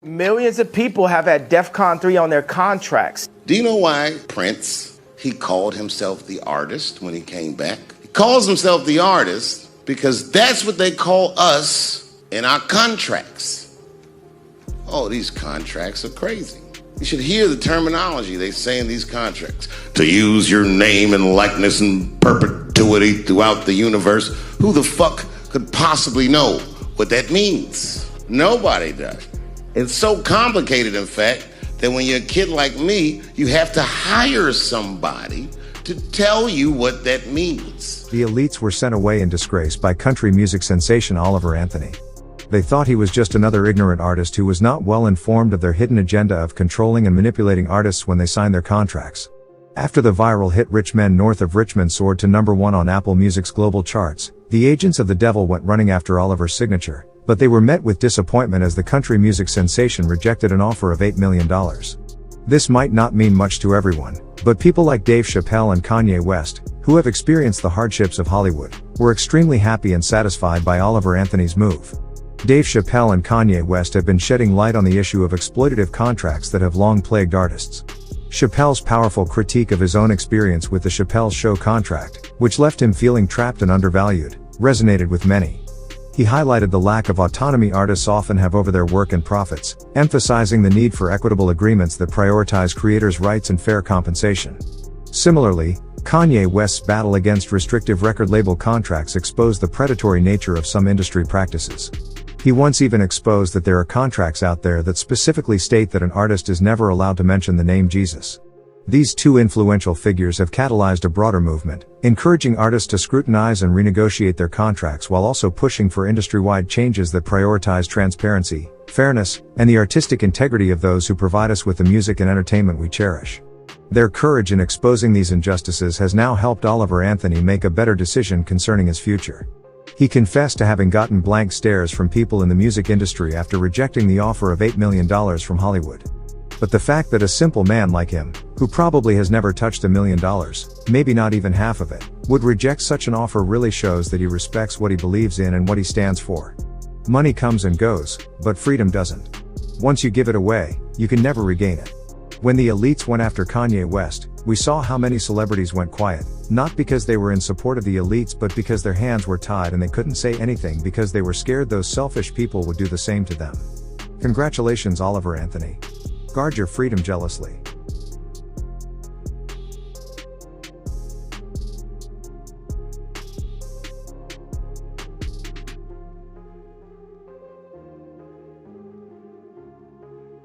Millions of people have had DEFCON 3 on their contracts. Do you know why Prince, he called himself the artist when he came back? He calls himself the artist because that's what they call us in our contracts. Oh, these contracts are crazy. You should hear the terminology they say in these contracts. To use your name and likeness in perpetuity throughout the universe. Who the fuck could possibly know what that means? Nobody does. It's so complicated, in fact, that when you're a kid like me, you have to hire somebody to tell you what that means. The Elites were sent away in disgrace by country music sensation Oliver Anthony. They thought he was just another ignorant artist who was not well informed of their hidden agenda of controlling and manipulating artists when they signed their contracts. After the viral hit Rich Men North of Richmond soared to #1 on Apple Music's global charts, the agents of the devil went running after Oliver's signature, but they were met with disappointment as the country music sensation rejected an offer of $8 million. This might not mean much to everyone, but people like Dave Chappelle and Kanye West, who have experienced the hardships of Hollywood, were extremely happy and satisfied by Oliver Anthony's move. Dave Chappelle and Kanye West have been shedding light on the issue of exploitative contracts that have long plagued artists. Chappelle's powerful critique of his own experience with the Chappelle Show contract, which left him feeling trapped and undervalued, resonated with many. He highlighted the lack of autonomy artists often have over their work and profits, emphasizing the need for equitable agreements that prioritize creators' rights and fair compensation. Similarly, Kanye West's battle against restrictive record label contracts exposed the predatory nature of some industry practices. He once even exposed that there are contracts out there that specifically state that an artist is never allowed to mention the name Jesus. These two influential figures have catalyzed a broader movement, encouraging artists to scrutinize and renegotiate their contracts while also pushing for industry-wide changes that prioritize transparency, fairness, and the artistic integrity of those who provide us with the music and entertainment we cherish. Their courage in exposing these injustices has now helped Oliver Anthony make a better decision concerning his future. He confessed to having gotten blank stares from people in the music industry after rejecting the offer of $8 million from Hollywood. But the fact that a simple man like him, who probably has never touched $1 million, maybe not even half of it, would reject such an offer really shows that he respects what he believes in and what he stands for. Money comes and goes, but freedom doesn't. Once you give it away, you can never regain it. When the Elites went after Kanye West, we saw how many celebrities went quiet, not because they were in support of the Elites but because their hands were tied and they couldn't say anything because they were scared those selfish people would do the same to them. Congratulations, Oliver Anthony. Guard your freedom jealously.